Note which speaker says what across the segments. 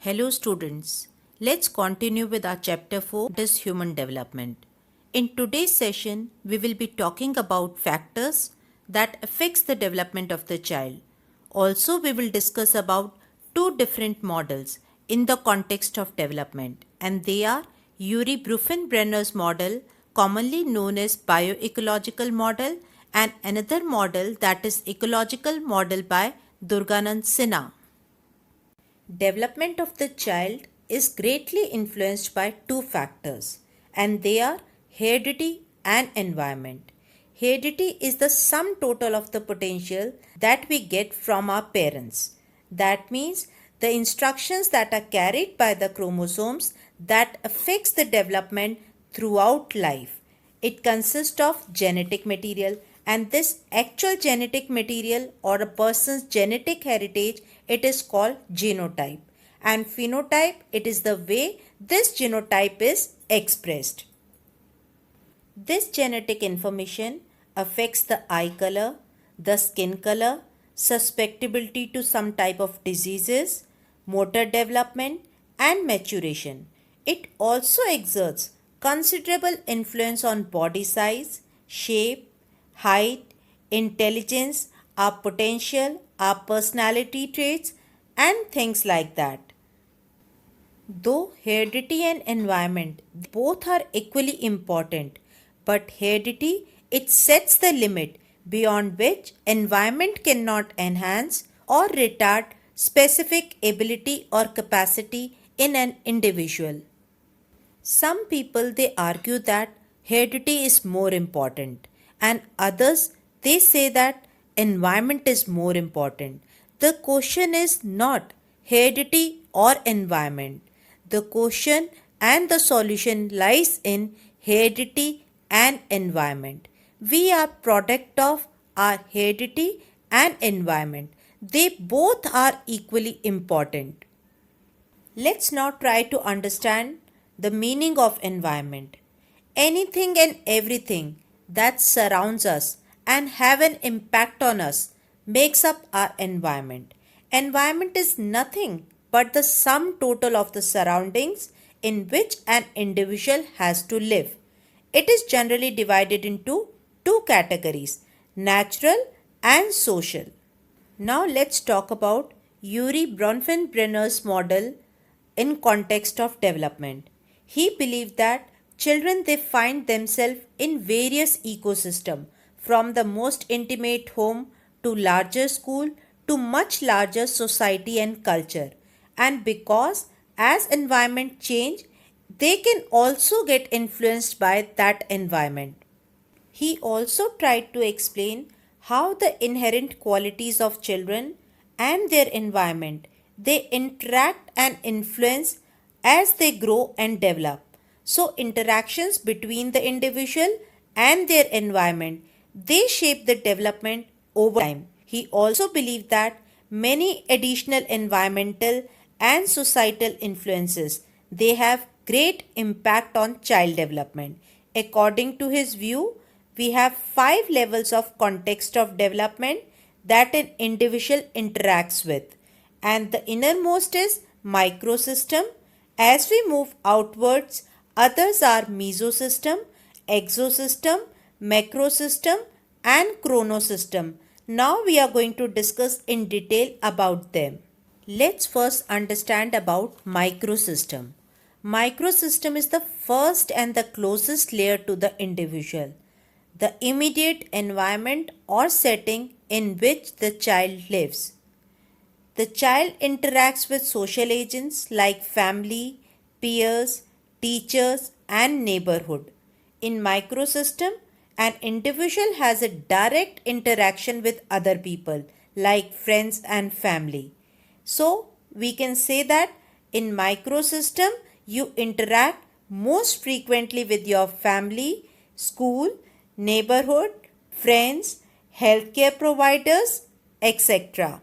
Speaker 1: Hello students, let's continue with our chapter 4, that is human development. In today's session, we will be talking about factors that affects the development of the child. Also, we will discuss about two different models in the context of development, and they are Urie Bronfenbrenner's model, commonly known as bioecological model, and another model that is ecological model by Durganand Sinha. Development of the child is greatly influenced by two factors, and they are heredity and environment. Heredity is the sum total of the potential that we get from our parents. That means the instructions that are carried by the chromosomes that affects the development throughout life. It consists of genetic material, and this actual genetic material or a person's genetic heritage, it is called genotype, and phenotype, it is the way this genotype is expressed. This genetic information affects the eye color, the skin color, susceptibility to some type of diseases, motor development, and maturation. It also exerts considerable influence on body size, shape, height, intelligence, our potential, our personality traits, and things like that. Though heredity and environment both are equally important, but heredity it sets the limit beyond which environment cannot enhance or retard specific ability or capacity in an individual. Some people they argue that heredity is more important, and others they say that environment is more important. The question is not heredity or environment. The question and the solution lies in heredity and environment. We are product of our heredity and environment. They both are equally important. Let's now try to understand the meaning of environment. Anything and everything that surrounds us and have an impact on us makes up our environment. Environment is nothing but the sum total of the surroundings in which an individual has to live. It is generally divided into two categories, natural and social. Now let's talk about Urie Bronfenbrenner's model in context of development. He believed that children they find themselves in various ecosystem, from the most intimate home to larger school to much larger society and culture, and because as environment change they can also get influenced by that environment. He also tried to explain how the inherent qualities of children and their environment they interact and influence as they grow and develop. So interactions between the individual and their environment they shape the development over time. He also believed that many additional environmental and societal influences they have great impact on child development. According to his view, we have 5 levels of context of development that an individual interacts with, and the innermost is microsystem. As we move outwards, others are mesosystem, exosystem, macrosystem, and chronosystem. Now we are going to discuss in detail about them. Let's first understand about microsystem. Microsystem is the first and the closest layer to the individual, the immediate environment or setting in which the child lives. The child interacts with social agents like family, peers, teachers, and neighborhood. In microsystem, an individual has a direct interaction with other people like friends and family. So, we can say that in microsystem, you interact most frequently with your family, school, neighborhood, friends, healthcare providers, etc.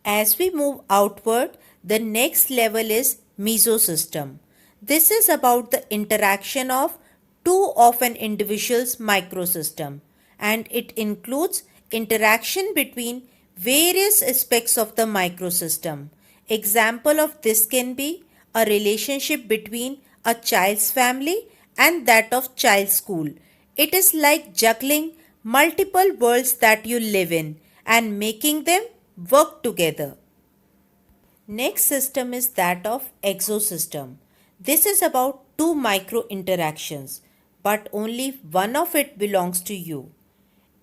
Speaker 1: As we move outward, the next level is mesosystem. This is about the interaction of two of an individual's microsystem, and it includes interaction between various aspects of the microsystem. Example of this can be a relationship between a child's family and that of child's school. It is like juggling multiple worlds that you live in and making them work together. Next system is that of exosystem. This is about two micro interactions, but only one of it belongs to you.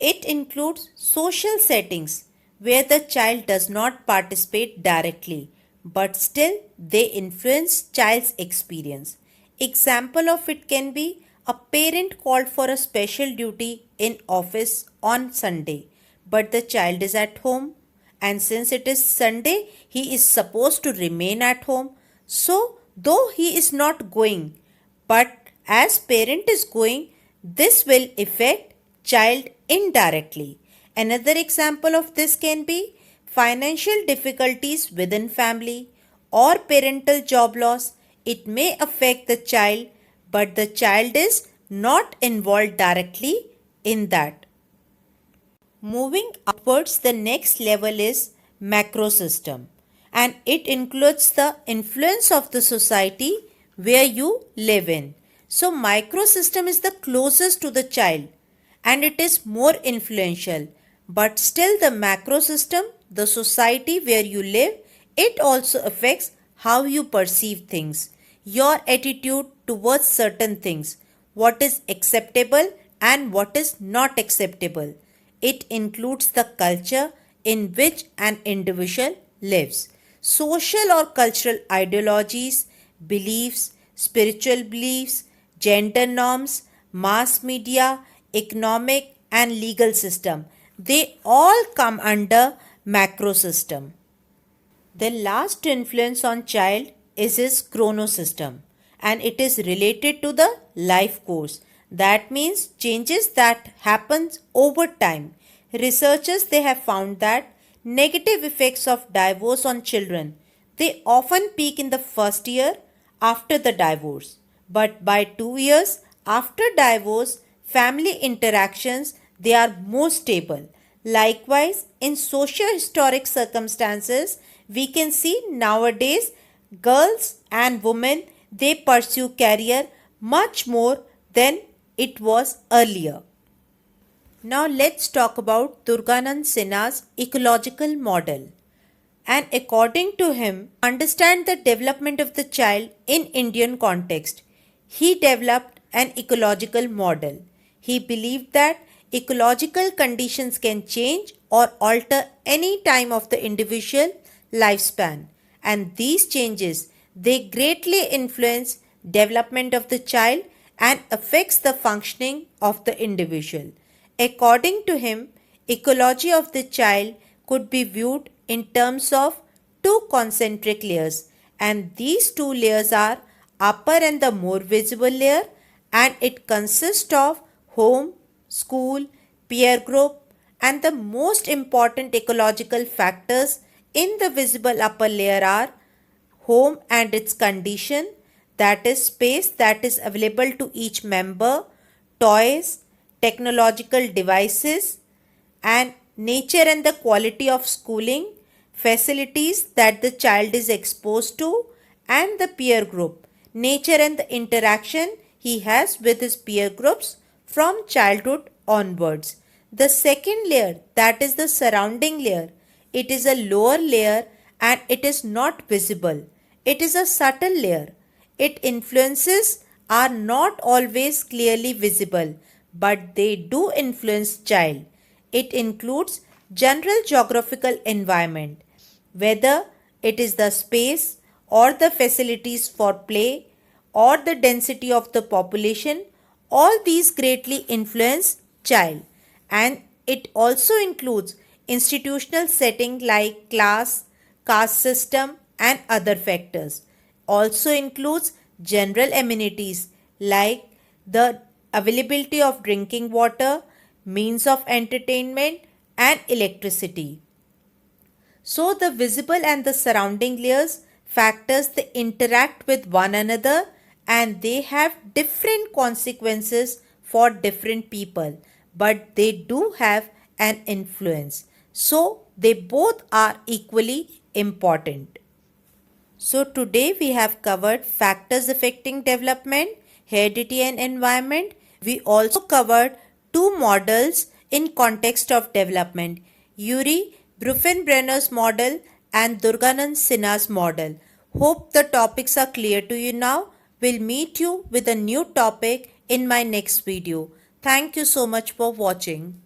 Speaker 1: It includes social settings where the child does not participate directly, but still they influence child's experience. Example of it can be a parent called for a special duty in office on Sunday, but the child is at home, and since it is Sunday, he is supposed to remain at home. So, though he is not going, but as parent is going, this will affect child indirectly. Another example of this can be financial difficulties within family or parental job loss. It may affect the child, but the child is not involved directly in that. Moving upwards, the next level is macro system, and it includes the influence of the society where you live in. So micro system is the closest to the child and it is more influential, but still the macro system, the society where you live, it also affects how you perceive things, your attitude towards certain things, what is acceptable and what is not acceptable. It includes the culture in which an individual lives. Social or cultural ideologies, beliefs, spiritual beliefs, gender norms, mass media, economic and legal system, they all come under macro system. The last influence on child is his chronosystem, and it is related to the life course. That means changes that happens over time. Researchers they have found that negative effects of divorce on children they often peak in the first year after the divorce, but by 2 years after divorce family interactions they are more stable. Likewise, in socio-historic circumstances, we can see nowadays girls and women they pursue career much more than it was earlier. Now let's talk about Durganand Sinha's ecological model. And according to him, understand the development of the child in Indian context. He developed an ecological model. He believed that ecological conditions can change or alter any time of the individual lifespan, and these changes they greatly influence development of the child and affects the functioning of the individual. According to him, ecology of the child could be viewed in terms of two concentric layers, and these two layers are upper and the more visible layer, and it consists of home, school, peer group, and the most important ecological factors in the visible upper layer are home and its condition, that is space that is available to each member, toys, technological devices, and nature and the quality of schooling, facilities that the child is exposed to, and the peer group, nature and the interaction he has with his peer groups from childhood onwards. The second layer, that is the surrounding layer, it is a lower layer and it is not visible. It is a subtle layer. Its influences are not always clearly visible, but they do influence child. It includes general geographical environment, whether it is the space or the facilities for play or the density of the population, all these greatly influence child. And it also includes institutional setting like class, caste system and other factors. Also includes general amenities like the availability of drinking water, means of entertainment and electricity. So the visible and the surrounding layers factors they interact with one another and they have different consequences for different people, but they do have an influence. So they both are equally important. So today we have covered factors affecting development, heredity and environment. We also covered two models in context of development, Yuri Bronfenbrenner's model and Durganand Sinha's model. Hope the topics are clear to you now. We'll meet you with a new topic in my next video. Thank you so much for watching.